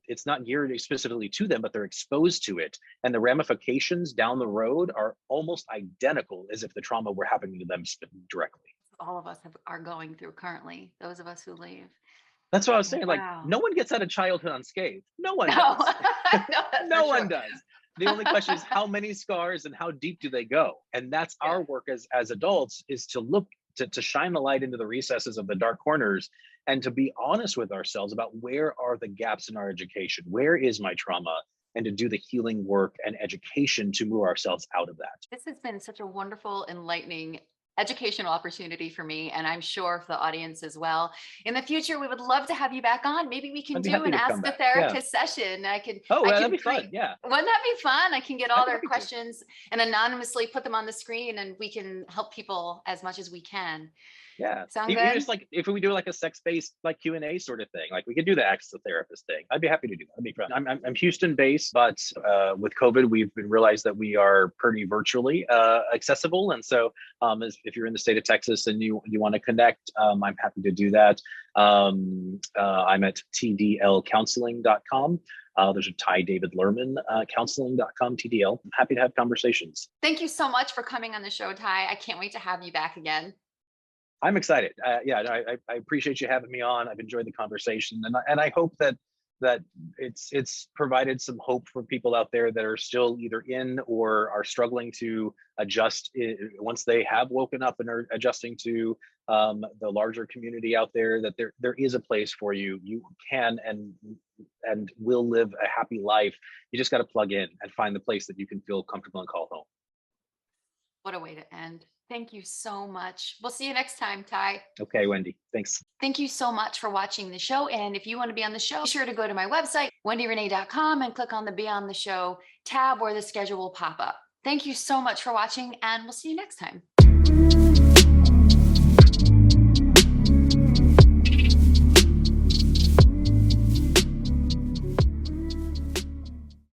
It's not geared specifically to them, but they're exposed to it. And the ramifications down the road are almost identical as if the trauma were happening to them directly. All of us are going through currently, those of us who leave. That's what I was saying. Like, no one gets out of childhood unscathed. No one does. No one does. The only question is how many scars and how deep do they go? And that's our work as adults, is to look to shine the light into the recesses of the dark corners and to be honest with ourselves about where are the gaps in our education? Where is my trauma? And to do the healing work and education to move ourselves out of that. This has been such a wonderful, enlightening educational opportunity for me, and I'm sure for the audience as well. In the future, we would love to have you back on. Maybe we can do an Ask a Therapist session. That'd be fun. Yeah. Wouldn't that be fun? I can get all their questions and anonymously put them on the screen, and we can help people as much as we can. Yeah. Sound Even good? just like if we do like a sex-based like Q&A sort of thing, like we could do the Access to Therapist thing. I'd be happy to do that. That'd be fun. I'm Houston based, but with COVID, we've been realized that we are pretty virtually accessible. And so if you're in the state of Texas and you want to connect, I'm happy to do that. I'm at tdlcounseling.com. There's a Ty David Lerman, counseling.com, TDL. I'm happy to have conversations. Thank you so much for coming on the show, Ty. I can't wait to have you back again. I'm excited. I appreciate you having me on. I've enjoyed the conversation, and I hope that it's provided some hope for people out there that are still either in or are struggling to adjust once they have woken up and are adjusting to the larger community out there. That there is a place for you. You can and will live a happy life. You just got to plug in and find the place that you can feel comfortable and call home. What a way to end. Thank you so much. We'll see you next time, Ty. Okay, Wendy. Thanks. Thank you so much for watching the show. And if you want to be on the show, be sure to go to my website, wendyrenee.com, and click on the Be on the Show tab where the schedule will pop up. Thank you so much for watching, and we'll see you next time.